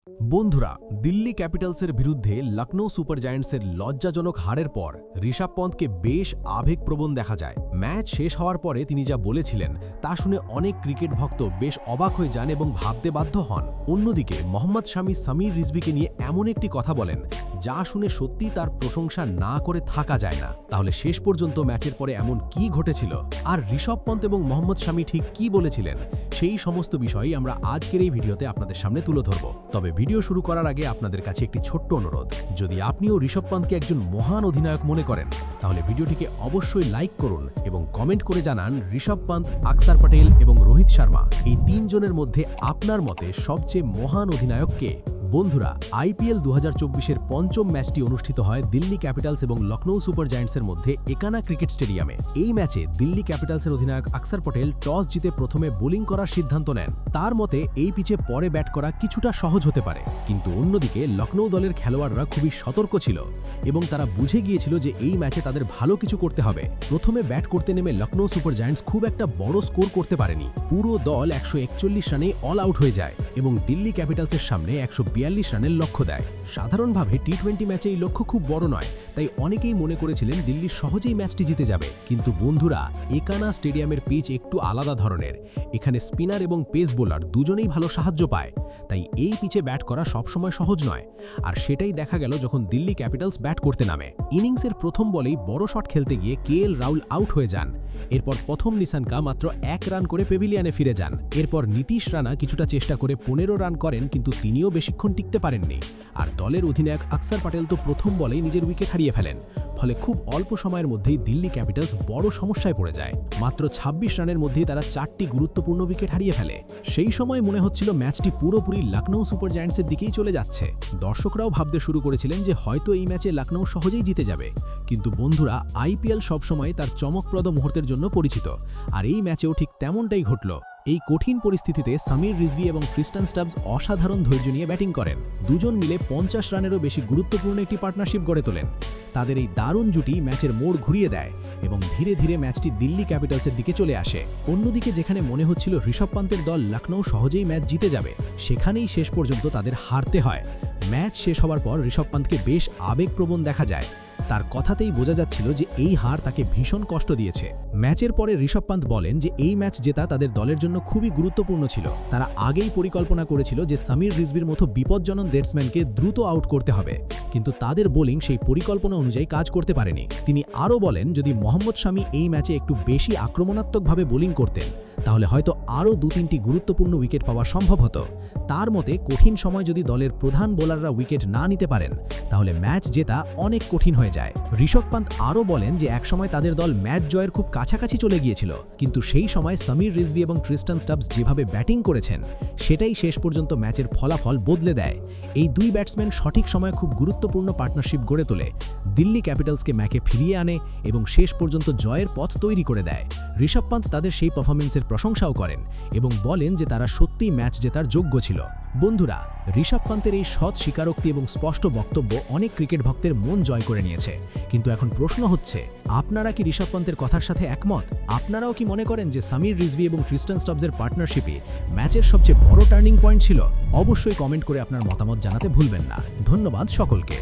বন্ধুরা, দিল্লি ক্যাপিটালসের বিরুদ্ধে লখনৌ সুপার জায়ান্টসের লজ্জাজনক হারের পর ঋষভ পন্থকে বেশ আবেগপ্রবণ দেখা যায়। ম্যাচ শেষ হওয়ার পরে তিনি যা বলেছিলেন তা শুনে অনেক ক্রিকেট ভক্ত বেশ অবাক হয়ে যান এবং ভাবতে বাধ্য হন। অন্যদিকে মোহাম্মদ শামি সামির রিজভিকে নিয়ে এমন একটি কথা বলেন যা শুনে সত্যি তার প্রশংসা না করে থাকা যায় না। তাহলে শেষ পর্যন্ত ম্যাচের পরে এমন কি ঘটেছিল, আর ঋষভ পন্থ এবং মোহাম্মদ শামি ঠিক কি বলেছিলেন, সেই সমস্ত বিষয়ই আমরা আজকের এই ভিডিওতে আপনাদের সামনে তুলে ধরব। তবে ভিডিও শুরু করার আগে আপনাদের কাছে একটি ছোট্ট অনুরোধ, যদি আপনিও ঋষভ পন্থকে একজন মহান অধিনায়ক মনে করেন তাহলে ভিডিওটিকে অবশ্যই লাইক করুন এবং কমেন্ট করে জানান ঋষভ পন্থ, আকসার প্যাটেল এবং রোহিত শর্মা এই তিনজনের মধ্যে আপনার মতে সবচেয়ে মহান অধিনায়ক কে। বন্ধুরা, আইপিএল 2024-এর পঞ্চম ম্যাচটি অনুষ্ঠিত হয় দিল্লি ক্যাপিটালস এবং লখনৌ সুপার জায়ান্টসের মধ্যে একানা ক্রিকেট স্টেডিয়ামে। এই ম্যাচে দিল্লি ক্যাপিটালসের অধিনায়ক আকসার প্যাটেল টস জিতে প্রথমে বোলিং করার সিদ্ধান্ত নেন। তার মতে এই পিচে পরে ব্যাট করা কিছুটা সহজ হতে পারে, কিন্তু অন্যদিকে লখনৌ দলের খেলোয়াড়রা খুবই সতর্ক ছিল এবং তারা বুঝে গিয়েছিল যে এই ম্যাচে তাদের ভালো কিছু করতে হবে। প্রথমে ব্যাট করতে নেমে লখনৌ সুপার জায়ান্টস খুব একটা বড় স্কোর করতে পারেনি। পুরো দল 141 রানে অল আউট হয়ে যায় এবং দিল্লি ক্যাপিটালসের সামনে 142 রানের লক্ষ্য দেয়। সাধারণভাবে টি20 ম্যাচে এই লক্ষ্য খুব বড় নয়, তাই অনেকেই মনে করেছিলেন দিল্লি সহজেই ম্যাচটি জিতে যাবে। কিন্তু বন্ধুরা, একানা স্টেডিয়ামের পিচ একটু আলাদা ধরনের। এখানে স্পিনার এবং পেস বোলার দুজনেই ভালো সাহায্য পায়, তাই এই পিচে ব্যাট করা সবসময় সহজ নয়। আর সেটাই দেখা গেল যখন দিল্লি ক্যাপিটালস ব্যাট করতে নামে। ইনিংসের প্রথম বলেই বড় শট খেলতে গিয়ে কেএল রাহুল আউট হয়ে যান। এরপর প্রথম নিশানকা মাত্র 1 রান করে পেভিলিয়নে ফিরে যান। এরপর নীতিশ রানা কিছুটা চেষ্টা করে 15 রান করেন, কিন্তু তিনিও বেশিক্ষণ টিকতে পারেননি। আর দলের অধিনায়ক আকসার প্যাটেল তো প্রথম বলেই নিজের উইকেট হারিয়ে ফেলেন। ফলে খুব অল্প সময়ের মধ্যেই দিল্লি ক্যাপিটালস বড় সমস্যায় পড়ে যায়। মাত্র 26 রানের মধ্যেই তারা 4টি গুরুত্বপূর্ণ উইকেট হারিয়ে ফেলে। সেই সময় মনে হচ্ছিল ম্যাচটি পুরোপুরি লখনৌ সুপার জায়ান্টসের দিকেই চলে যাচ্ছে। দর্শকরাও ভাবতে শুরু করেছিলেন যে হয়তো এই ম্যাচে লখনৌ সহজেই জিতে যাবে। কিন্তু বন্ধুরা, আইপিএল সবসময় তার চমকপ্রদ মুহূর্তের জন্য পরিচিত, আর এই ম্যাচেও ঠিক তেমনটাই ঘটল। এই কঠিন পরিস্থিতিতে সামির রিজভি এবং ক্রিস্টান স্টাবস অসাধারণ ধৈর্য নিয়ে ব্যাটিং করেন। দুজন মিলে 50 রানেরও বেশি গুরুত্বপূর্ণ একটি পার্টনারশিপ গড়ে তোলেন। তাদের এই দারুণ জুটি ম্যাচের মোড় ঘুরিয়ে দেয় এবং ধীরে ধীরে ম্যাচটি দিল্লি ক্যাপিটালসের দিকে চলে আসে। অন্যদিকে যেখানে মনে হচ্ছিল ঋষভ পন্থের দল লখনৌ সহজেই ম্যাচ জিতে যাবে, সেখানেই শেষ পর্যন্ত তাদের হারতে হয়। ম্যাচ শেষ হওয়ার পর ঋষভ পন্থকে বেশ আবেগপ্রবণ দেখা যায়। তার কথাতেই বোঝা যাচ্ছিল যে এই হার তাকে ভীষণ কষ্ট দিয়েছে। ম্যাচের পরে ঋষভ পন্থ বলেন যে এই ম্যাচ জেতা তাদের দলের জন্য খুবই গুরুত্বপূর্ণ ছিল। তারা আগেই পরিকল্পনা করেছিল যে সামির রিজভির মতো বিপজ্জনক ব্যাটসম্যানকে দ্রুত আউট করতে হবে, কিন্তু তাদের বোলিং সেই পরিকল্পনা অনুযায়ী কাজ করতে পারেনি। তিনি আরও বলেন, যদি মোহাম্মদ শামি এই ম্যাচে একটু বেশি আক্রমণাত্মকভাবে বোলিং করতেন তাহলে হয়তো আরও 2-3টি গুরুত্বপূর্ণ উইকেট পাওয়া সম্ভব হতো। তার মতে কঠিন সময় যদি দলের প্রধান বোলাররা উইকেট না নিতে পারেন তাহলে ম্যাচ জেতা অনেক কঠিন হয়ে যায়। ঋষভ পন্থ আরও বলেন যে একসময় তাদের দল ম্যাচ জয়ের খুব কাছাকাছি চলে গিয়েছিল, কিন্তু সেই সময় সামির রিজভি এবং ক্রিস্টান স্টাবস যেভাবে ব্যাটিং করেছেন সেটাই শেষ পর্যন্ত ম্যাচের ফলাফল বদলে দেয়। এই দুই ব্যাটসম্যান সঠিক সময়ে খুব গুরুত্বপূর্ণ পার্টনারশিপ গড়ে তোলে, দিল্লি ক্যাপিটালসকে ম্যাচে ফিরিয়ে আনে এবং শেষ পর্যন্ত জয়ের পথ তৈরি করে দেয়। ঋষভ পন্থ তাদের সেই পারফরমেন্সের প্রশংসাও করেন এবং বলেন যে তারা সত্যিই ম্যাচ জেতার যোগ্য ছিল। বন্ধুরা, ঋষভ পন্থের এই সৎ স্বীকারোক্তি এবং স্পষ্ট বক্তব্য অনেক ক্রিকেট ভক্তের মন জয় করে নিয়েছে। কিন্তু এখন প্রশ্ন হচ্ছে, আপনারা কি ঋষভ পন্থের কথার সাথে একমত? আপনারাও কি মনে করেন যে সামির রিজভি এবং ক্রিস্টান স্টাবসের পার্টনারশিপে ম্যাচের সবচেয়ে বড় টার্নিং পয়েন্ট ছিল? অবশ্যই কমেন্ট করে আপনার মতামত জানাতে ভুলবেন না। ধন্যবাদ সকলকে।